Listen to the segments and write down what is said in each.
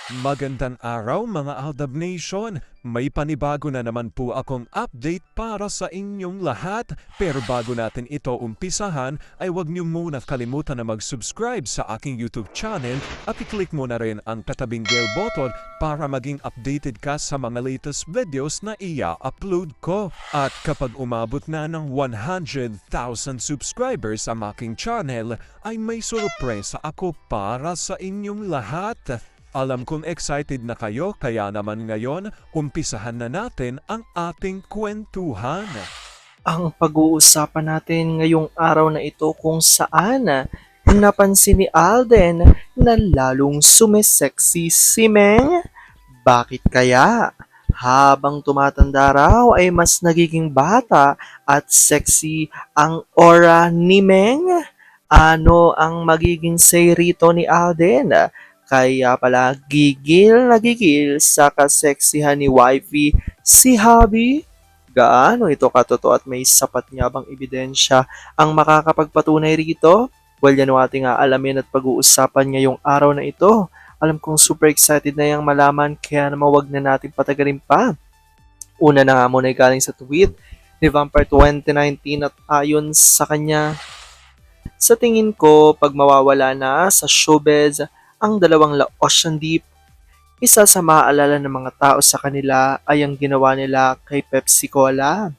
Magandang araw mga Aldab Nation! May panibago na naman po akong update para sa inyong lahat. Pero bago natin ito umpisahan, ay huwag niyo muna kalimutan na mag-subscribe sa aking YouTube channel at i-click mo na rin ang katabing bell button para maging updated ka sa mga latest videos na i-upload ko. At kapag umabot na ng 100,000 subscribers ang aking channel, ay may sorpresa ako para sa inyong lahat. Alam kong excited na kayo, kaya naman ngayon, umpisahan na natin ang ating kwentuhan. Ang pag-uusapan natin ngayong araw na ito kung saan napansin ni Alden na lalong sumisexy si Meng. Bakit kaya? Habang tumatanda raw ay mas nagiging bata at sexy ang aura ni Meng. Ano ang magiging say rito ni Alden? Kaya pala gigil na gigil sa kaseksihan ni wifey si Hubby. Gaano ito katotoo at may sapat nga bang ebidensya ang makakapagpatunay rito? Well, yan ang ating aalamin at pag-uusapan ngayong araw na ito. Alam kong super excited na yung malaman kaya naman wag na natin patagalin pa. Una na nga muna ay galing sa tweet ni Vampire 2019 at ayon sa kanya, sa tingin ko pag mawawala na sa showbiz ang dalawang La Ocean Deep, isa sa maaalala ng mga tao sa kanila ay ang ginawa nila kay Pepsi Cola.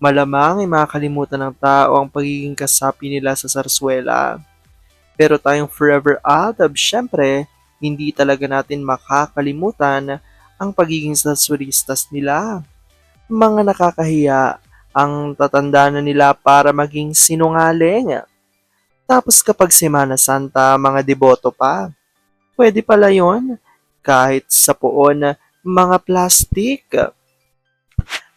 Malamang ay makakalimutan ng tao ang pagiging kasapi nila sa sarsuela. Pero tayong forever Aldab, syempre, hindi talaga natin makakalimutan ang pagiging sarsuelistas nila. Mga nakakahiya ang tatanda na nila para maging sinungaling. Tapos kapag Semana Santa, mga deboto pa. Pwede pala yon kahit sa poon, mga plastic.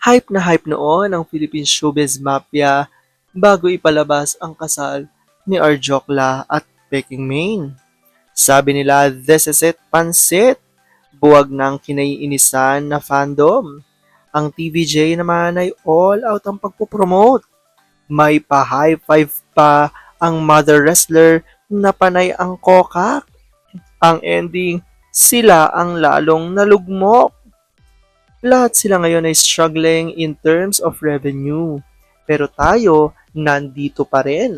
Hype na hype noon ang Philippine Showbiz Mafia bago ipalabas ang kasal ni Arjokla at Peking Main. Sabi nila, this is it, pansit. Buwag ng kinaiinisan na fandom. Ang TVJ naman ay all out ang pagpupromote. May pa high five pa ang mother wrestler na panay ang kokak. Ang ending, sila ang lalong nalugmok. Lahat sila ngayon ay struggling in terms of revenue. Pero tayo, nandito pa rin.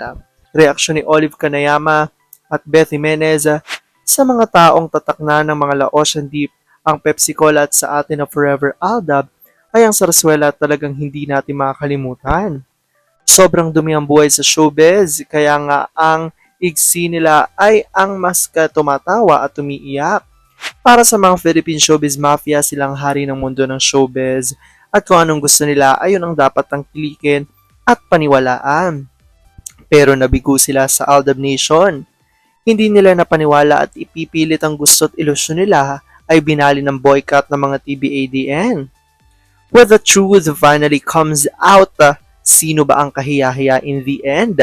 Reaksyon ni Olive Kanayama at Beth Jimenez sa mga taong tatak na ng mga La Ocean Deep, ang Pepsi Cola at sa atin na Forever Aldab ay ang sarsuela at talagang hindi natin makakalimutan. Sobrang dumi ang buhay sa showbiz, kaya nga ang igsi nila ay ang mas tumatawa at umiiyak. Para sa mga Philippine Showbiz Mafia, silang hari ng mundo ng showbiz at kung anong gusto nila ayun ang dapat tangkilikin at paniwalaan. Pero nabigo sila sa Aldab Nation. Hindi nila napaniwala at ipipilit ang gusto at ilusyon nila ay binali ng boycott ng mga TBADN. When the truth finally comes out, sino ba ang kahiya-hiya in the end?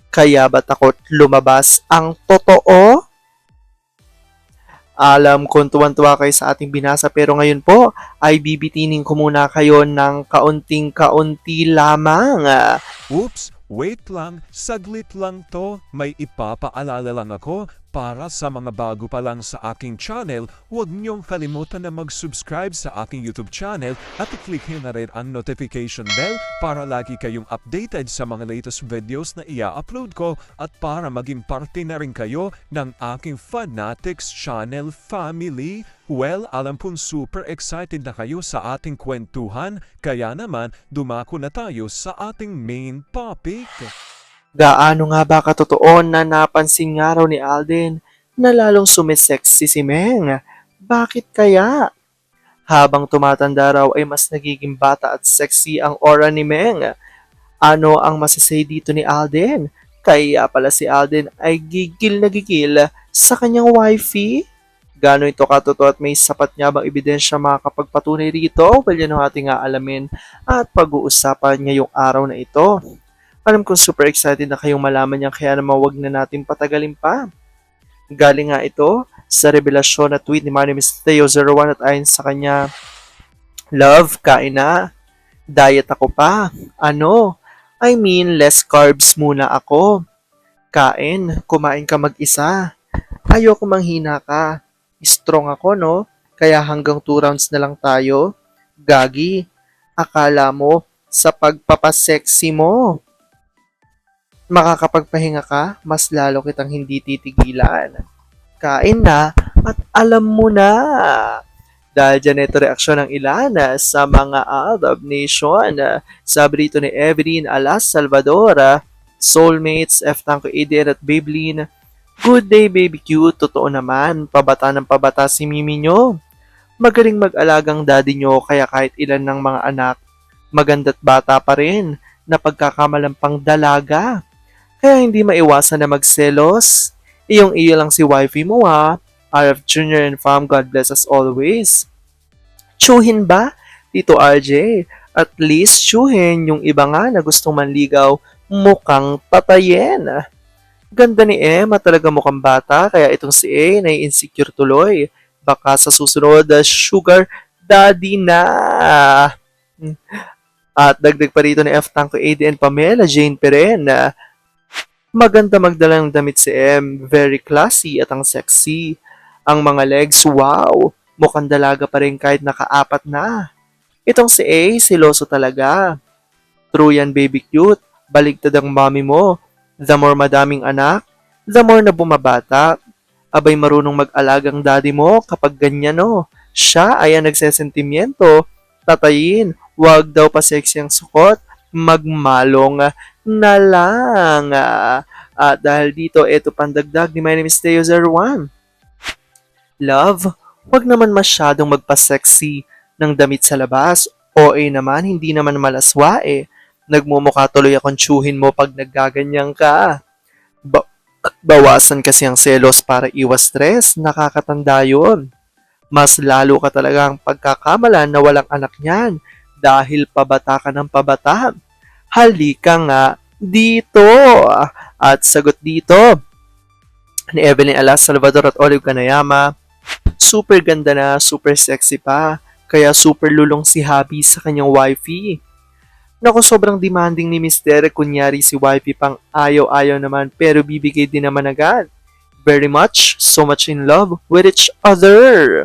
Kaya ba takot lumabas ang totoo? Alam kong tuwan-tuwa kayo sa ating binasa pero ngayon po ay bibitinin ko muna kayo ng kaunting-kaunti lamang. Oops! Wait lang, saglit lang to. May ipapaalala lang ako para sa mga bago pa lang sa aking channel. Huwag niyong kalimutan na mag-subscribe sa aking YouTube channel at i-click nyo na rin ang notification bell para lagi kayong updated sa mga latest videos na i-upload ko at para maging parte na rin kayo ng aking Fanatics Channel family. Well, alam kong super excited na kayo sa ating kwentuhan, kaya naman dumako na tayo sa ating main topic. Gaano nga ba katotoo na napansin nga raw ni Alden na lalong sumisexy si Meng? Bakit kaya? Habang tumatanda raw ay mas nagiging bata at sexy ang aura ni Meng. Ano ang masasay dito ni Alden? Kaya pala si Alden ay gigil na gigil sa kanyang wifey? Gaano ito katotoo at may sapat nga bang ebidensya makakapagpatunay rito? Well, yan ang ating aalamin at pag-uusapan ngayong araw na ito. Alam kong super excited na kayong malaman yan kaya naman wag na natin patagalin pa. Galing nga ito sa revelasyon na tweet ni My name is Theo01 at ayon sa kanya, Love, kain na. Diet ako pa. Ano? I mean, less carbs muna ako. Kain, kumain ka mag-isa. Ayoko manghina ka. Strong ako, no? Kaya hanggang 2 rounds na lang tayo. Gagi, akala mo sa pagpapasexy mo, makakapagpahinga ka, mas lalo kitang hindi titigilan. Kain na at alam mo na. Dahil dyan ito reaksyon ng ilan sa mga Aldab Nation. Sabi rito ni Evelyn Alas Salvador, Soulmates, F. Tanko Eden at Babylin. Good day, baby cute. Totoo naman, pabata ng pabata si Mimi nyo. Magaling mag-alagang daddy nyo, kaya kahit ilan ng mga anak, maganda't bata pa rin, na pagkakamalampang dalaga. Kaya hindi maiwasan na magselos. Iyong iyo lang si wifey mo ha. RF Jr. and Fam, God bless us always. Tsuhin ba? Tito RJ. At least tsuhin yung iba nga na gustong manligaw, mukhang patayin. Ganda ni Emma, talaga mukhang bata, kaya itong si A nai-insecure tuloy. Baka sa susunod, sugar daddy na. At dagdag pa rito ni F. Tanko AD and Pamela Jane Peren na maganda magdala ng damit si M. Very classy at ang sexy. Ang mga legs, wow! Mukhang dalaga pa rin kahit nakaapat na. Itong si A, siloso talaga. True yan, baby cute. Baligtad ang mommy mo. The more madaming anak, the more na bumabata. Abay marunong mag-alagang daddy mo kapag ganyan no. Siya ay ang nagsesentimiento. Tatayin, wag daw pa sexy ang sukot. Magmalong na lang. At dahil dito, eto pandagdag ni My Name is Teo01. Love, wag naman masyadong magpa-sexy ng damit sa labas. OA naman, hindi naman malaswa eh. Nagmumukha tuloy akong tsuhin mo pag naggaganyang ka. Bawasan kasi ang selos para iwas stress. Nakakatanda yun. Mas lalo ka talagang pagkakamalan na walang anak niyan dahil pabata ka ng pabata. Halika nga dito. At sagot dito ni Evelyn Alas Salvador at Olive Kanayama, super ganda na, super sexy pa. Kaya super lulong si Habi sa kanyang wifey. Naku, sobrang demanding ni Mister. Kunyari si wifey pang ayaw-ayaw naman pero bibigay din naman agad. Very much, so much in love with each other.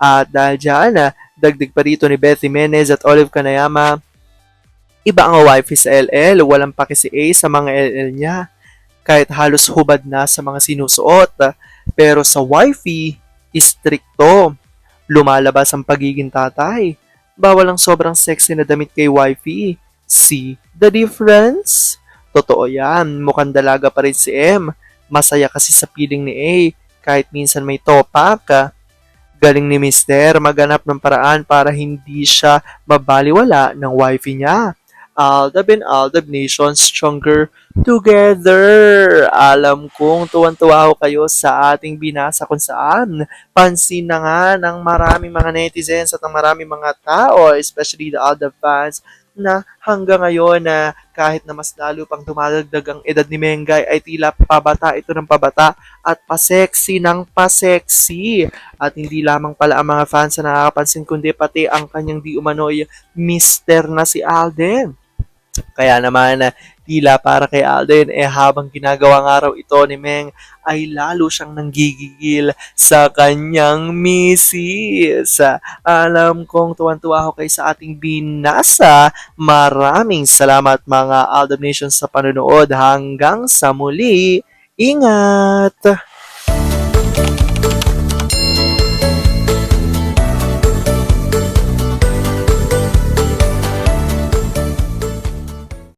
At dahil dyan, dagdag pa rito ni Beth Jimenez at Olive Kanayama, iba ang wifey sa LL, walang paki si A sa mga LL niya. Kahit halos hubad na sa mga sinusuot. Pero sa wifey, istrikto. Lumalabas ang pagiging tatay. Bawal ang sobrang sexy na damit kay wifey. See the difference? Totoo yan, mukhang dalaga pa rin si M. Masaya kasi sa piling ni A, kahit minsan may topak. Galing ni Mister maghanap ng paraan para hindi siya mabaliwala ng wifey niya. Aldab and Aldab Nation stronger together. Alam kong tuwan-tuwa ako kayo sa ating binasa kung saan pansin na nga ng maraming mga netizens at ng maraming mga tao, especially the Aldab fans, na hanggang ngayon na kahit na mas lalo pang dumadagdag ang edad ni Mengay ay tila pabata ito ng pabata at pasexy ng pasexy. At hindi lamang pala ang mga fans na nakakapansin kundi pati ang kanyang di umano'y mister na si Alden. Kaya naman, tila para kay Alden, habang ginagawang araw ito ni Meng, ay lalo siyang nanggigigil sa kanyang misis. Alam kong tuwan-tuwa ako kay sa ating binasa. Maraming salamat mga Aldab Nation sa panonood. Hanggang sa muli, ingat!